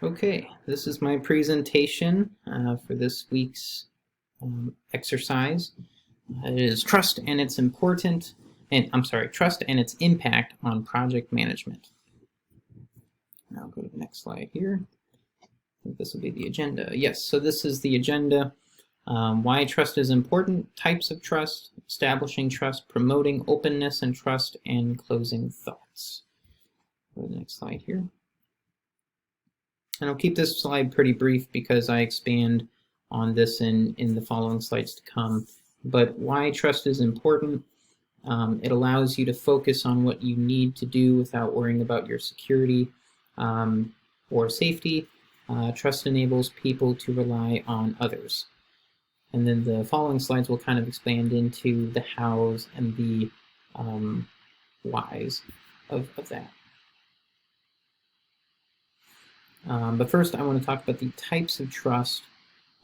Okay, this is my presentation for this week's exercise. It is trust and its important, and I'm sorry, trust and its impact on project management. Now I'll go to the next slide here. I think this will be the agenda. Yes, so this is the agenda. Why trust is important, types of trust, establishing trust, promoting openness and trust, and closing thoughts. Go to the next slide here. And I'll keep this slide pretty brief because I expand on this in the following slides to come. But why trust is important. It allows you to focus on what you need to do without worrying about your security or safety. Trust enables people to rely on others. And then the following slides will kind of expand into the hows and the whys of that. But first, I want to talk about the types of trust.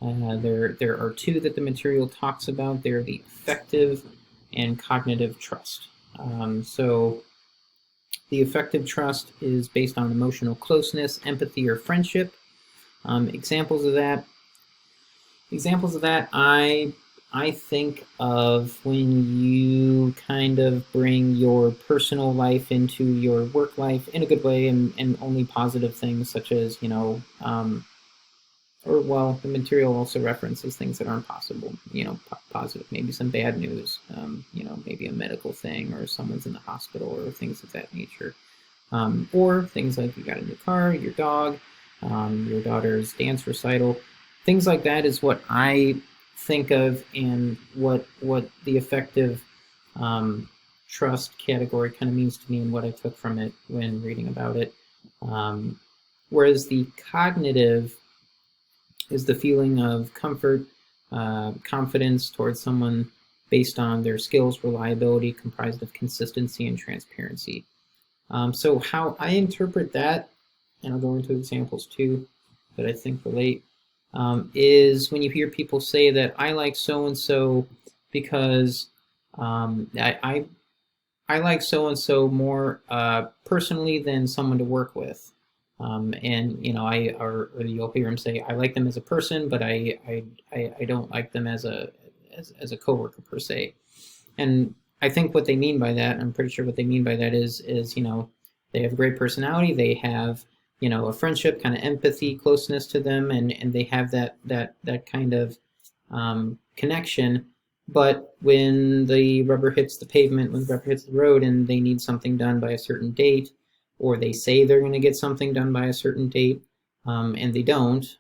There are two that the material talks about. They're the affective and cognitive trust. So the affective trust is based on emotional closeness, empathy, or friendship. Examples of that I think of when you kind of bring your personal life into your work life in a good way, and only positive things such as, the material also references things that aren't possible, positive, maybe some bad news, maybe a medical thing or someone's in the hospital or things of that nature. Or things like you got a new car, your dog, your daughter's dance recital. Things like that is what I think of, and what the affective trust category kind of means to me, and what I took from it when reading about it. Whereas the cognitive is the feeling of comfort, confidence towards someone based on their skills, reliability, comprised of consistency and transparency. So how I interpret that, and I'll go into examples too that I think relate, is when you hear people say that I like so-and-so because I like so-and-so more personally than someone to work with. And or you'll hear them say, I like them as a person, but I don't like them as a coworker per se. And I think what they mean by that, I'm pretty sure what they mean by that is they have a great personality, they have a friendship, kind of empathy, closeness to them, and they have that kind of connection. But when the rubber hits the pavement, when the rubber hits the road, and they need something done by a certain date, or they say they're going to get something done by a certain date, and they don't,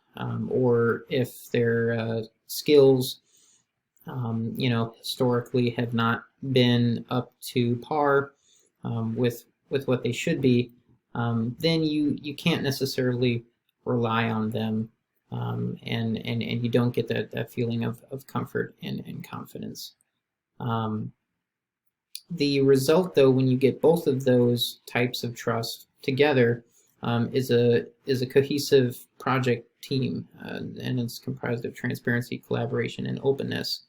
or if their skills, historically have not been up to par with what they should be, then you can't necessarily rely on them, and you don't get that feeling of comfort and confidence. The result, though, when you get both of those types of trust together, is a cohesive project team, and it's comprised of transparency, collaboration, and openness.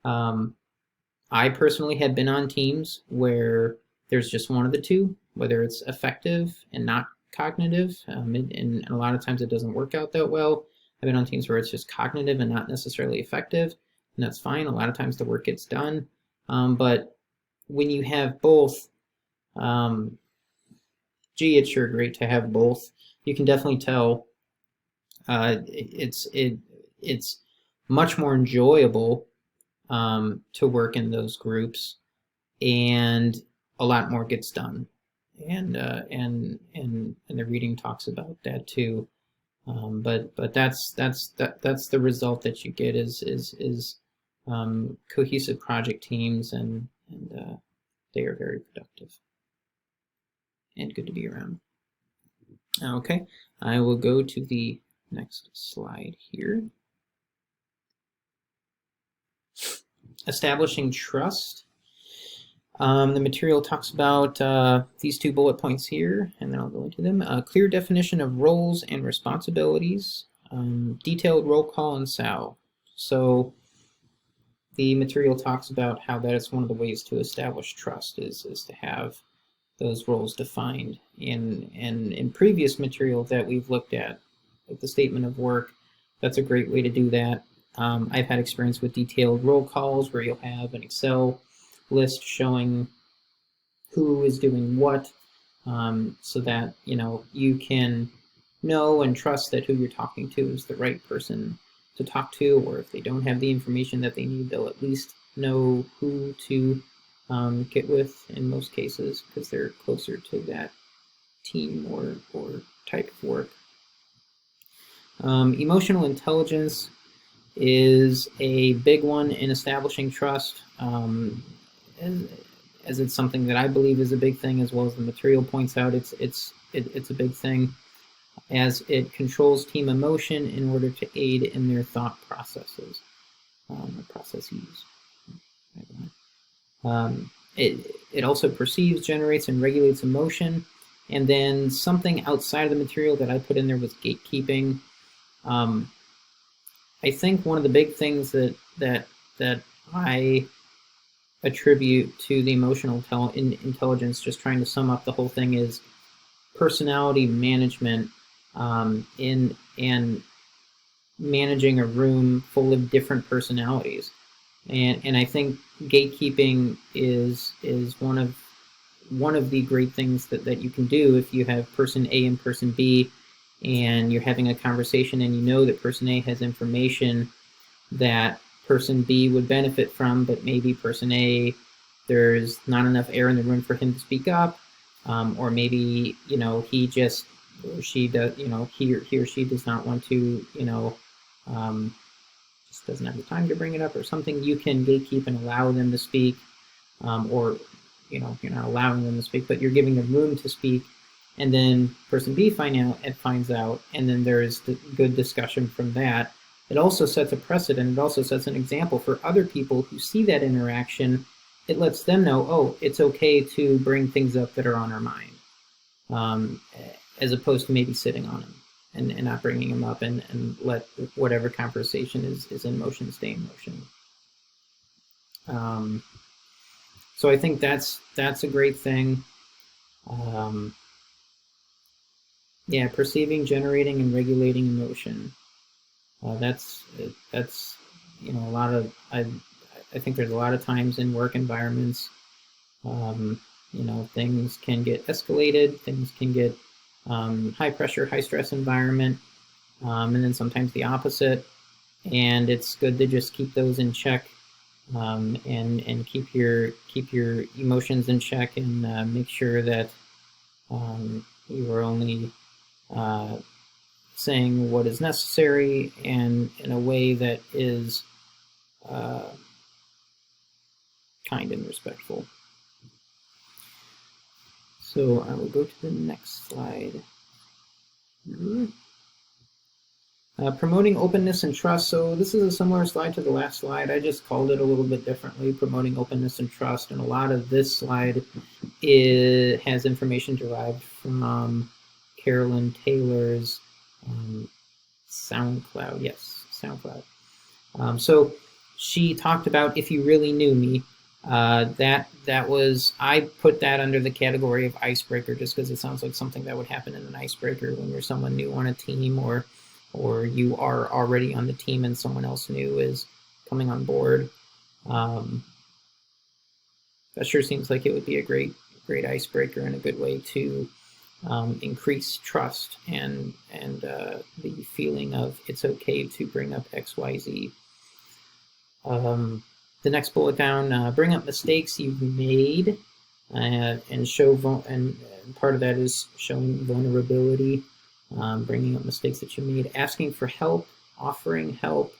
I personally have been on teams where there's just one of the two, whether it's affective and not cognitive, and a lot of times it doesn't work out that well. I've been on teams where it's just cognitive and not necessarily effective, and that's fine. A lot of times the work gets done, but when you have both, it's sure great to have both. You can definitely tell it's much more enjoyable to work in those groups, and a lot more gets done. And the reading talks about that too. But that's the result that you get is cohesive project teams, and they are very productive and good to be around. Okay, I will go to the next slide here. Establishing trust. The material talks about these two bullet points here, and then I'll go into them. A clear definition of roles and responsibilities, detailed roll call and SAL. So the material talks about how that is one of the ways to establish trust is to have those roles defined. And in previous material that we've looked at, like the statement of work, that's a great way to do that. I've had experience with detailed roll calls where you'll have an Excel list showing who is doing what, so that you can know and trust that who you're talking to is the right person to talk to, or if they don't have the information that they need, they'll at least know who to get with in most cases, because they're closer to that team or type of work. Emotional intelligence is a big one in establishing trust, as it's something that I believe is a big thing, as well as the material points out. It's a big thing, as it controls team emotion in order to aid in their thought processes, or processes. It also perceives, generates, and regulates emotion. And then something outside of the material that I put in there was gatekeeping. I think one of the big things that I attribute to the emotional intelligence, just trying to sum up the whole thing, is personality management, in managing a room full of different personalities. And I think gatekeeping is one of the great things that you can do if you have person A and person B, and you're having a conversation and you know that person A has information that person B would benefit from, but maybe person A, there's not enough air in the room for him to speak up, or maybe he just, or she does, he or she does not want to, just doesn't have the time to bring it up or something. You can gatekeep and allow them to speak, or you're not allowing them to speak, but you're giving them room to speak, and then person B finds out, and then there's the good discussion from that. It also sets a precedent. It also sets an example for other people who see that interaction. It lets them know, oh, it's okay to bring things up that are on our mind, as opposed to maybe sitting on them and not bringing them up, and let whatever conversation is in motion stay in motion. So I think that's a great thing. Yeah, perceiving, generating, and regulating emotion. That's a lot of, I think there's a lot of times in work environments, things can get escalated, things can get high pressure, high stress environment, and then sometimes the opposite. And it's good to just keep those in check, and keep your emotions in check, and make sure that you are only saying what is necessary, and in a way that is kind and respectful. So I will go to the next slide. Promoting openness and trust. So this is a similar slide to the last slide. I just called it a little bit differently, promoting openness and trust. And a lot of this slide has information derived from Carolyn Taylor's SoundCloud. Yes, SoundCloud. So she talked about If You Really Knew Me. That was, I put that under the category of icebreaker, just because it sounds like something that would happen in an icebreaker when you're someone new on a team, or you are already on the team and someone else new is coming on board. That sure seems like it would be a great icebreaker, and a good way to increase trust and the feeling of it's okay to bring up XYZ. The next bullet down, bring up mistakes you've made, and show and part of that is showing vulnerability, bringing up mistakes that you made, asking for help, offering help,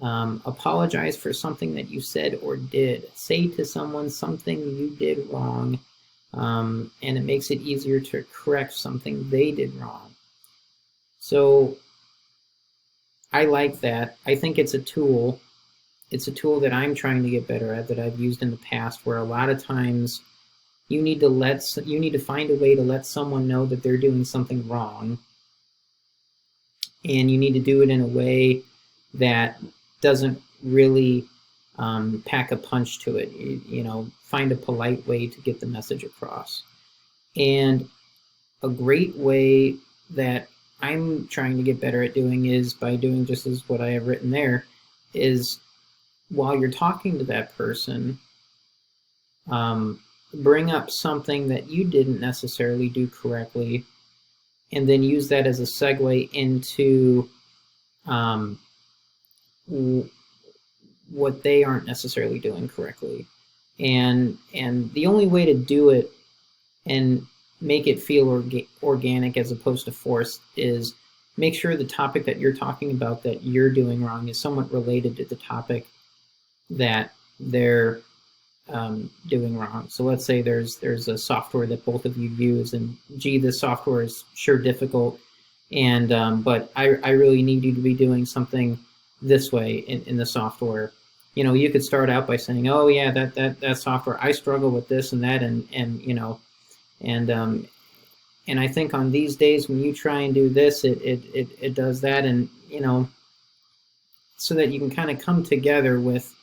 apologize for something that you said or did. Say to someone something you did wrong, and it makes it easier to correct something they did wrong. So I like that. I think it's a tool. It's a tool that I'm trying to get better at, that I've used in the past, where a lot of times you need to find a way to let someone know that they're doing something wrong, and you need to do it in a way that doesn't really pack a punch to it. Find a polite way to get the message across. And a great way that I'm trying to get better at doing is by doing just as what I have written there, is while you're talking to that person, bring up something that you didn't necessarily do correctly, and then use that as a segue into what they aren't necessarily doing correctly. And the only way to do it and make it feel organic as opposed to forced is make sure the topic that you're talking about that you're doing wrong is somewhat related to the topic that they're doing wrong. So let's say there's a software that both of you use, and gee, this software is sure difficult, and but I really need you to be doing something this way in the software. You know, you could start out by saying, oh yeah, that software, I struggle with this and that, and you know, and I think on these days when you try and do this, it does that, and you know, so that you can kind of come together with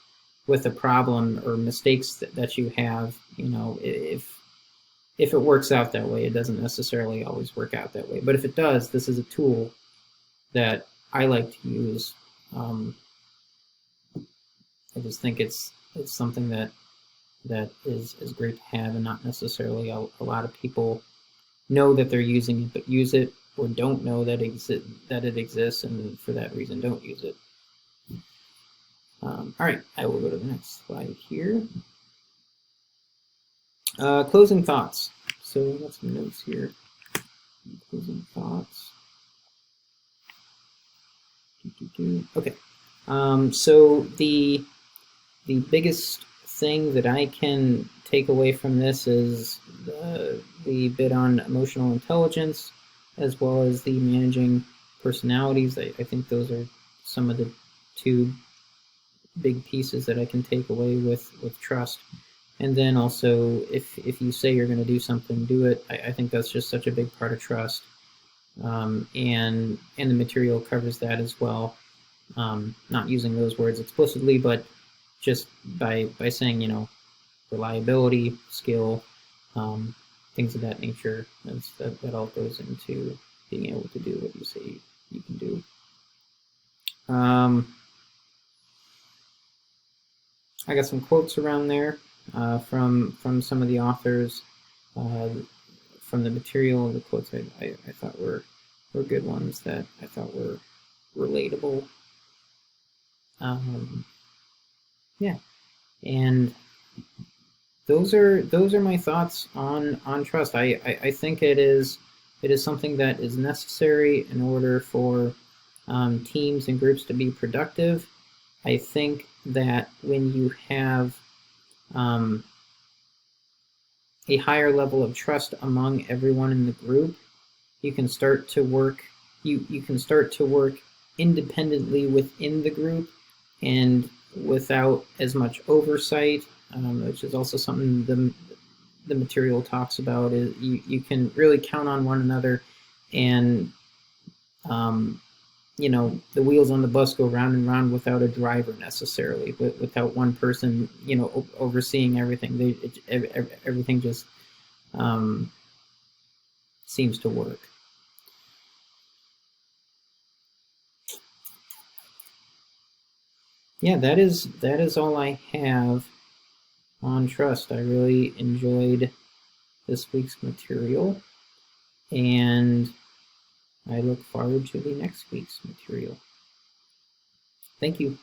a problem or mistakes that you have. You know, if it works out that way, it doesn't necessarily always work out that way. But if it does, this is a tool that I like to use. I just think it's something that is great to have, and not necessarily a lot of people know that they're using it, but use it, or don't know that it exists, and for that reason don't use it. All right, I will go to the next slide here. Closing thoughts. So I got some notes here. Closing thoughts. Okay. So the biggest thing that I can take away from this is the bit on emotional intelligence, as well as the managing personalities. I think those are some of the two big pieces that I can take away with trust. And then also, if you say you're going to do something, do it. I think that's just such a big part of trust. And the material covers that as well. Not using those words explicitly, but just by saying, you know, reliability, skill, things of that nature. That all goes into being able to do what you say you can do. I got some quotes around there from some of the authors from the material. The quotes I thought were good ones that I thought were relatable. Yeah, and those are my thoughts on trust. I think it is something that is necessary in order for teams and groups to be productive. I think that when you have a higher level of trust among everyone in the group, you can start to work. You can start to work independently within the group and without as much oversight, which is also something the material talks about. Is you can really count on one another, and you know, the wheels on the bus go round and round without a driver necessarily, without one person, you know, overseeing everything. Everything just seems to work. Yeah, that is all I have on trust. I really enjoyed this week's material, and I look forward to the next week's material. Thank you.